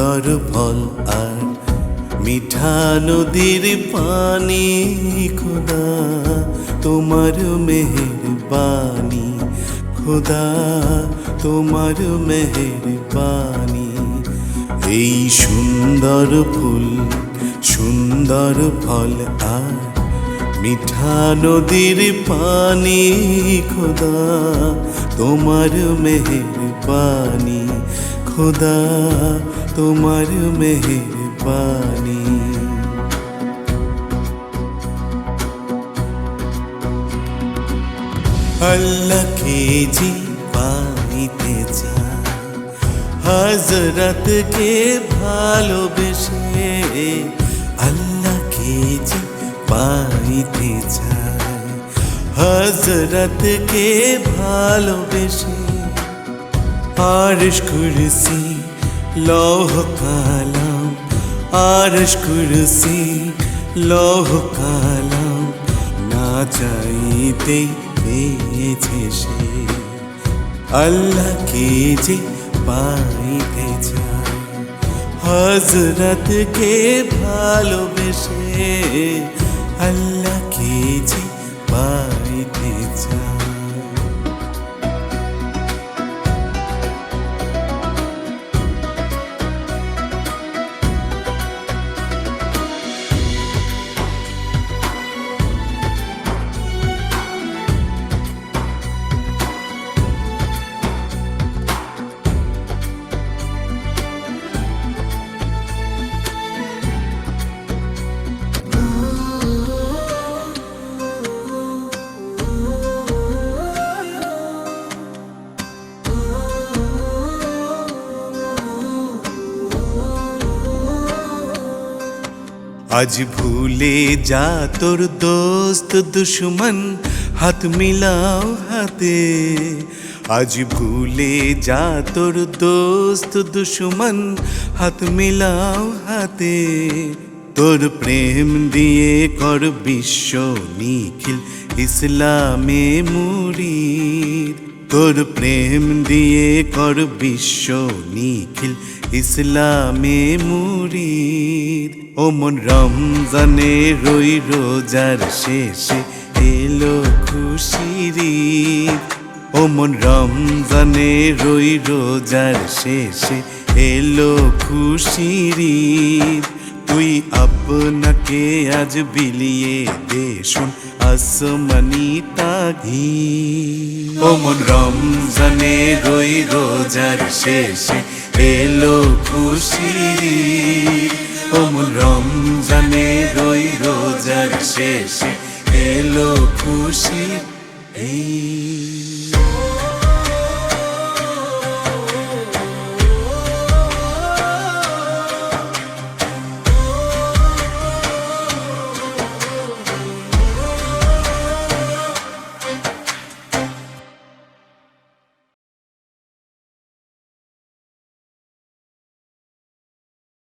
সুন্দর ফল আর মিঠা নদীর পানি, খোদা তোমার মেহেরবানি, খোদা তোমার মেহেরবানি। এই সুন্দর ফুল, সুন্দর ফল আর মিঠা নদীর পানি, খোদা তোমার মেহেরবানি, খোদা তোমার মেহেরবানি। আল্লাহকে যে পাইতে চায়, হযরতকে ভালোবেসে, আল্লাহকে যে পাইতে চায়, হযরতকে ভালোবেসে। আরশ কুরসি লৌহ কালাম, আরশ কুরসি লৌহ কালাম, না চাইতেই পেয়েছে সে। আল্লাহকে যে পাইতে চায়, হযরতকে ভালোবেসে, আল্লাহকে যে পাইতে চায়। আজ ভুলে যা তোর দোস্ত দুশ্মন, হাত মিলাও হাতে। আজ ভুলে যা তোর দোস্ত দুশ্মন, হাত মিলাও হাতে। তোর প্রেম দিয়ে কর বিশ্ব নিখিল ইসলামে মুরিদ, তোর প্রেম দিয়ে কর বিশ্ব নিখিল ইসলামে মুরিদ। ও মন রমজানে রই রোজার শেষে এলো খুশির ঈদ, ও মন রমজানে রই রোজার শেষে এলো খুশির ঈদ। তুই আপনাকে আজ বিলিয়ে দে শোন আসমানি তাগীদ। ও মন রমজানে রই রোজার শেষে এলো খুশির ঈদ, ও মন রমজানে রই রোজার শেষে এলো খুশির ঈদ।